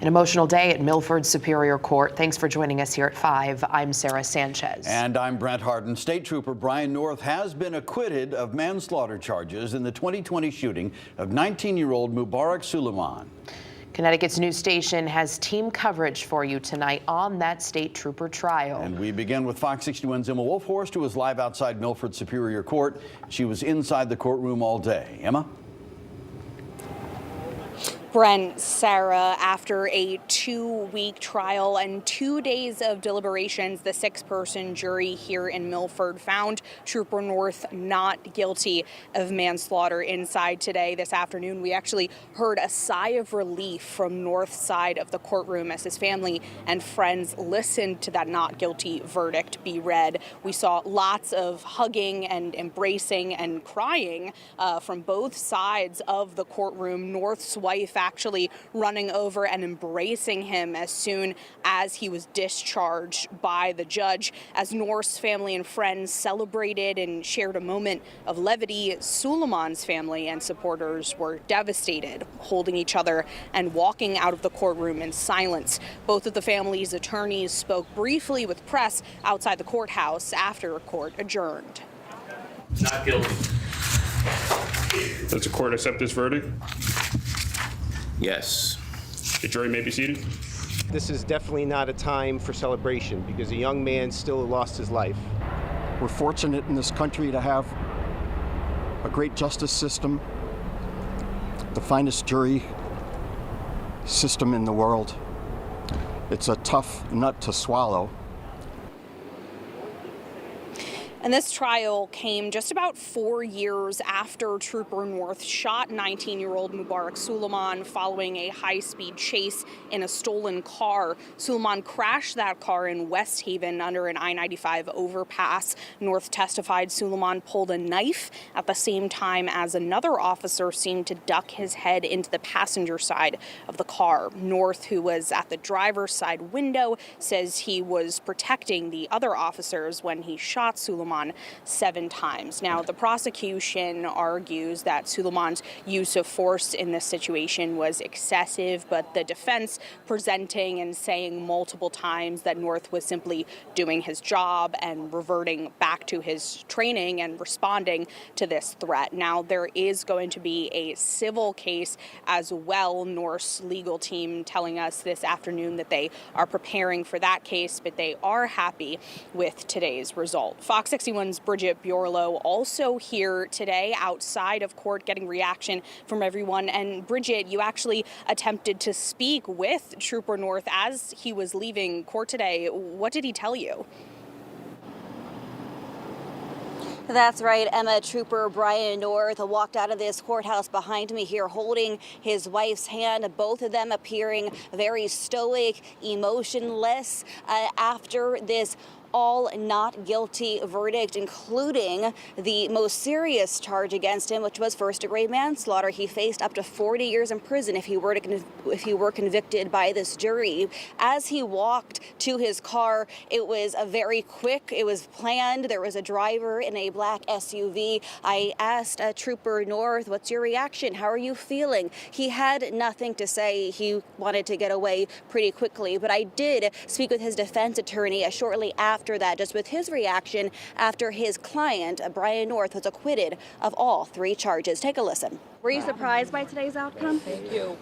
An emotional day at Milford Superior Court. Thanks for joining us here at 5. I'm Sarah Sanchez. And I'm Brent Harden. State Trooper Brian North has been acquitted of manslaughter charges in the 2020 shooting of 19-year-old Mubarak Soulemane. Connecticut's news station has team coverage for you tonight on that state trooper trial. And we begin with Fox 61's Emma Wolfhorst, who was live outside Milford Superior Court. She was inside the courtroom all day. Emma? Brent, Sarah, after a 2-week trial and 2 days of deliberations, the 6-person jury here in Milford found Trooper North not guilty of manslaughter. Inside today, this afternoon, we actually heard a sigh of relief from North's side of the courtroom as his family and friends listened to that not guilty verdict be read. We saw lots of hugging and embracing and crying from both sides of the courtroom. North's wife actually running over and embracing him as soon as he was discharged by the judge. As North's family and friends celebrated and shared a moment of levity, Soulemane's family and supporters were devastated, holding each other and walking out of the courtroom in silence. Both of the family's attorneys spoke briefly with press outside the courthouse after court adjourned. Not guilty. Does the court accept this verdict? Yes. The jury may be seated. This is definitely not a time for celebration because a young man still lost his life. We're fortunate in this country to have a great justice system, the finest jury system in the world. It's a tough nut to swallow. And this trial came just about 4 years after Trooper North shot 19-year-old Mubarak Soulemane following a high-speed chase in a stolen car. Soulemane crashed that car in West Haven under an I-95 overpass. North testified Soulemane pulled a knife at the same time as another officer seemed to duck his head into the passenger side of the car. North, who was at the driver's side window, says he was protecting the other officers when he shot Soulemane 7 times. Now, the prosecution argues that Soulemane's use of force in this situation was excessive, but the defense presenting and saying multiple times that North was simply doing his job and reverting back to his training and responding to this threat. Now, there is going to be a civil case as well. North's legal team telling us this afternoon that they are preparing for that case, but they are happy with today's result. Fox 61's Bridget Bjorlo also here today outside of court getting reaction from everyone. And Bridget, you actually attempted to speak with Trooper North as he was leaving court today. What did he tell you? That's right, Emma. Trooper Brian North walked out of this courthouse behind me here holding his wife's hand, both of them appearing very stoic, emotionless after this all not guilty verdict, including the most serious charge against him, which was first-degree manslaughter. He faced up to 40 years in prison if he were convicted by this jury. As he walked to his car, it was a very quick, it was planned. There was a driver in a black SUV. I asked Trooper North, what's your reaction? How are you feeling? He had nothing to say. He wanted to get away pretty quickly, but I did speak with his defense attorney shortly after that, just with his reaction after his client, Brian North, was acquitted of all 3 charges. Take a listen. Were you surprised by today's outcome? Thank you.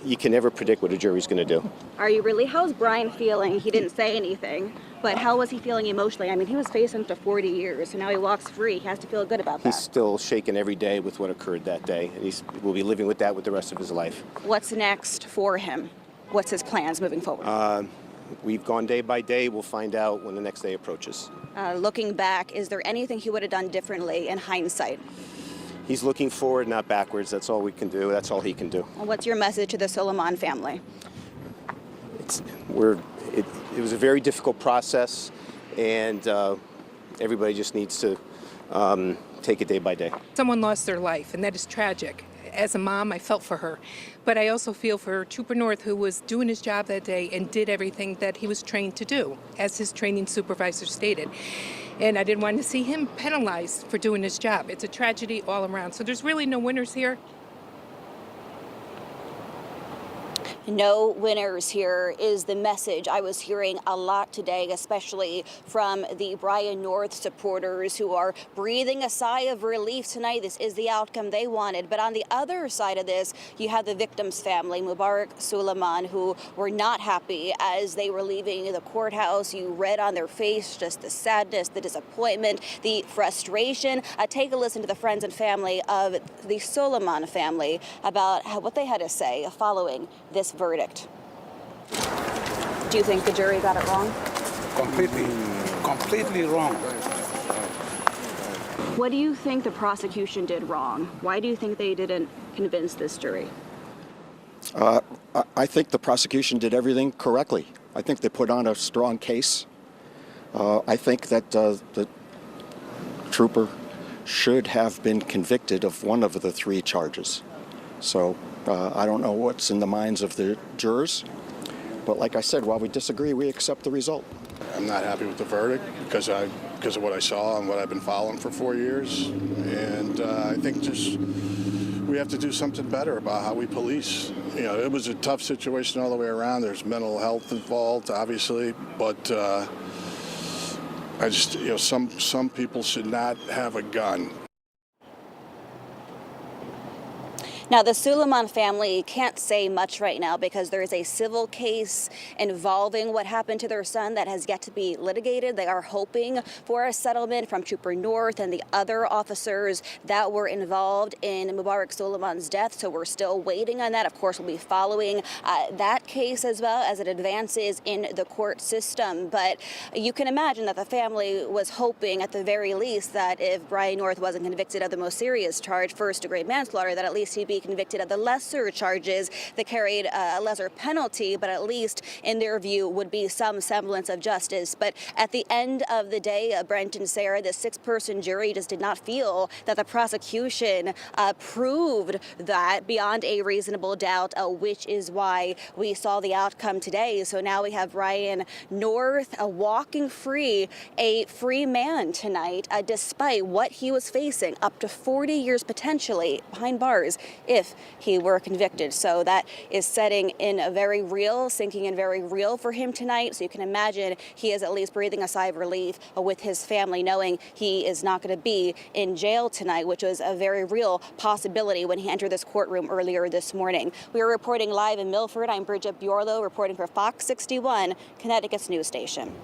You can never predict what a jury's going to do. Are you really? How's Brian feeling? He didn't say anything, but how was he feeling emotionally? I mean, he was facing up to 40 years, and now he walks free. He has to feel good about that. He's still shaken every day with what occurred that day, and he will be living with that with the rest of his life. What's next for him? What's his plans moving forward? We've gone day by day. We'll find out when the next day approaches. Looking back, is there anything he would have done differently in hindsight? He's looking forward, not backwards. That's all we can do. That's all he can do. What's your message to the Soulemane family? It was a very difficult process, and everybody just needs to take it day by day. Someone lost their life, and that is tragic. As a mom, I felt for her. But I also feel for Trooper North, who was doing his job that day and did everything that he was trained to do, as his training supervisor stated. And I didn't want to see him penalized for doing his job. It's a tragedy all around. So there's really no winners here. No winners here is the message I was hearing a lot today, especially from the Brian North supporters who are breathing a sigh of relief tonight. This is the outcome they wanted. But on the other side of this, you have the victim's family, Mubarak Soulemane, who were not happy as they were leaving the courthouse. You read on their face just the sadness, the disappointment, the frustration. Take a listen to the friends and family of the Soulemane family about what they had to say following this verdict. Do you think the jury got it wrong? Completely wrong. What do you think the prosecution did wrong? Why do you think they didn't convince this jury? I think the prosecution did everything correctly. I think they put on a strong case. I think that the trooper should have been convicted of one of the 3 charges. So I don't know what's in the minds of the jurors. But like I said, while we disagree, we accept the result. I'm not happy with the verdict because of what I saw and what I've been following for 4 years. And I think just we have to do something better about how we police. You know, it was a tough situation all the way around. There's mental health involved, obviously, but I just, you know, some people should not have a gun. Now, the Soulemane family can't say much right now because there is a civil case involving what happened to their son that has yet to be litigated. They are hoping for a settlement from Trooper North and the other officers that were involved in Mubarak Soulemane's death. So we're still waiting on that. Of course, we'll be following that case as well as it advances in the court system. But you can imagine that the family was hoping at the very least that if Brian North wasn't convicted of the most serious charge, first-degree manslaughter, that at least he'd be convicted of the lesser charges that carried a lesser penalty, but at least in their view would be some semblance of justice. But at the end of the day, Brent and Sarah, the 6-person jury just did not feel that the prosecution proved that beyond a reasonable doubt, which is why we saw the outcome today. So now we have Brian North walking free, a free man tonight, despite what he was facing, up to 40 years potentially behind bars if he were convicted. So that is sinking in very real for him tonight. So you can imagine he is at least breathing a sigh of relief with his family, knowing he is not going to be in jail tonight, which was a very real possibility when he entered this courtroom earlier this morning. We are reporting live in Milford. I'm Bridget Bjorlo reporting for Fox 61, Connecticut's news station.